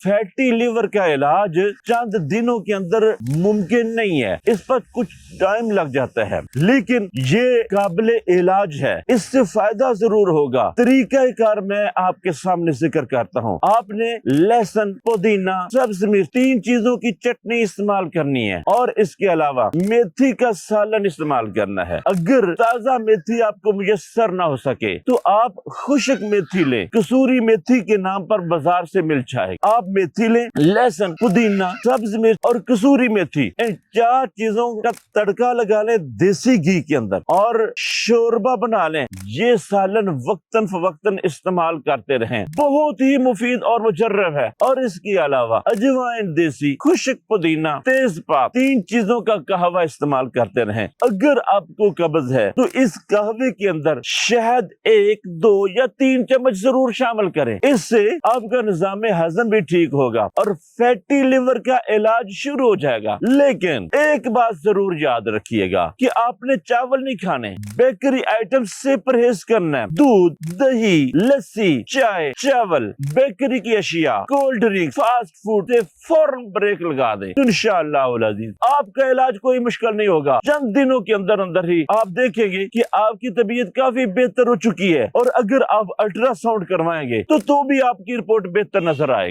Fatty liver का इलाज चंद दिनों के अंदर मुमकिन नहीं है, इस पर कुछ टाइम लग जाता है, लेकिन ये काबिल इलाज है, इससे फायदा जरूर होगा। तरीका कार मैं आपके सामने जिक्र करता हूँ। आपने लहसुन, पुदीना, सब्ज मिर्च, 3 चीजों की चटनी इस्तेमाल करनी है और इसके अलावा मेथी का सालन इस्तेमाल करना है। अगर ताजा मेथी आपको मुयस्सर ना हो सके तो आप खुश्क मेथी लें, कसूरी मेथी के नाम पर बाजार से मिल जाएगा। आप मेथी लें, लहसुन, पुदीना, सब्ज मिर्च और कसूरी मेथी, इन 4 चीजों का तड़का लगा लें देसी घी के अंदर और शोरबा बना लें। ये सालन वक्तन फवक्तन इस्तेमाल करते रहें, बहुत ही मुफीद और मुजर्रब है। और इसके अलावा अजवाइन देसी, खुश्क पुदीना, तेजपात, 3 चीजों का कहवा इस्तेमाल करते रहें। अगर आपको कब्ज है तो इस कहवे के अंदर शहद 1, 2 या 3 चम्मच जरूर शामिल करें, इससे आपका निजाम हजम भी ठीक होगा और फैटी लिवर का इलाज शुरू हो जाएगा। लेकिन एक बात जरूर याद रखिएगा कि आपने चावल नहीं खाने, बेकरी आइटम से परहेज करना है। दूध, दही, लस्सी, चाय, चावल, बेकरी की अशिया, कोल्ड ड्रिंक, फास्ट फूड से फौरन ब्रेक लगा दें। तो इंशाअल्लाह अज़ीज़ आपका इलाज कोई मुश्किल नहीं होगा। चंद दिनों के अंदर अंदर ही आप देखेंगे कि आपकी तबीयत काफी बेहतर हो चुकी है और अगर आप अल्ट्रासाउंड करवाएंगे तो भी आपकी रिपोर्ट बेहतर नजर आएगी।